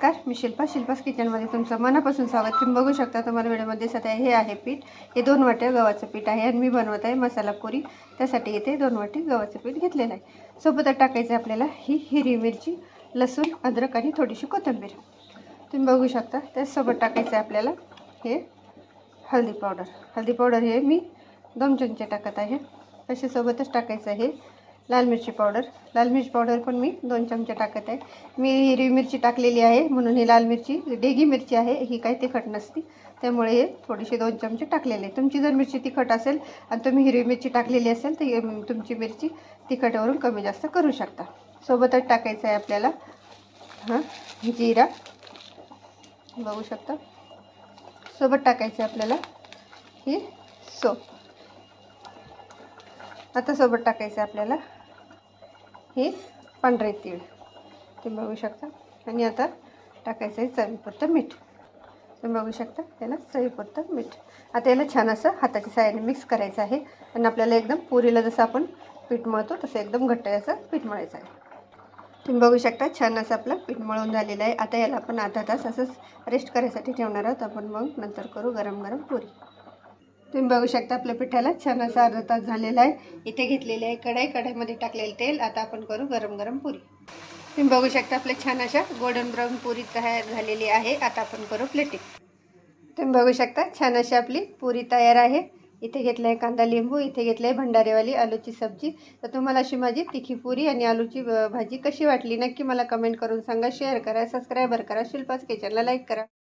नमस्कार, मी शिल्पास किचनमध्ये तुमचं मनापासून स्वागत. तुम्ही बघू शकता तुम्हाला व्हिडिओमध्ये दिसत आहे हे आहे पीठ. हे 2 वाट्या गव्हाचं पीठ आहे आणि मी बनवत आहे मसाला पुरी. त्यासाठी इथे 2 वाटी गव्हाचं पीठ घेतलेलं आहे. सोबतच टाकायचं आपल्याला ही हिरवी मिरची, लसूण, अद्रक आणि थोडीशी कोथिंबीर. तुम्ही बघू शकता. त्यासोबत टाकायचं आहे आपल्याला हे हळदी पावडर. हळदी पावडर हे मी 2 चमचे टाकत आहे. त्याच्यासोबतच टाकायचं आहे लाल मिरची पावडर. लाल मिरची पावडर पण मी 2 चमचे टाकत आहे. मी हिरवी मिरची टाकलेली आहे म्हणून ही लाल मिरची डेगी मिरची आहे, ही काही तिखट नसती, त्यामुळे हे थोडीशी 2 चमचे टाकलेले आहे. तुमची जर मिरची तिखट असेल आणि तुम्ही हिरवी मिरची टाकलेली असेल तर तुमची मिरची तिखटावरून कमी जास्त करू शकता. सोबतच टाकायचं आहे आपल्याला जिरा, बघू शकता. सोबत टाकायचं आहे आपल्याला ही सोप. आता सोबत टाकायचं आहे आपल्याला हे पांढरे तीळ, तुम्ही बघू शकता. आणि आता टाकायचं आहे चवीपुरतं मीठ. तुम्ही बघू शकता याला चवीपुरतं मीठ. आता याला छान असं हाताच्या साहाय्याने मिक्स करायचं आहे आणि आपल्याला एकदम पुरीला जसं आपण पीठ मळतो तसं एकदम घट्ट असं पीठ मळायचं आहे. तुम्ही बघू शकता छान असं आपलं पीठ मळून झालेलं आहे. आता याला आपण अर्धा तास असंच रेस्ट करायसाठी ठेवणार आहोत. आपण मग नंतर करू गरम गरम पुरी. तुम्ही बघू शकता आपल्या पिठाला छान असा अर्धा तास झालेला आहे. इथे घेतलेले आहे कढईमध्ये टाकलेलं तेल. आता आपण करू गरम गरम पुरी. तुम्ही बघू शकता आपल्या छान अशा गोल्डन ब्राऊन पुरी तयार झालेली आहे. आता आपण करू प्लेटिंग. तुम्ही बघू शकता छान अशी आपली पुरी तयार आहे. इथे घेतलं आहे कांदा लिंबू, इथे घेतलं आहे भंडारेवाली आलूची सब्जी. तर तुम्हाला अशी माझी तिखी पुरी आणि आलूची भाजी कशी वाटली नक्की मला कमेंट करून सांगा. शेअर करा, सबस्क्राईबर करा, शिल्पास किचनला लाईक करा.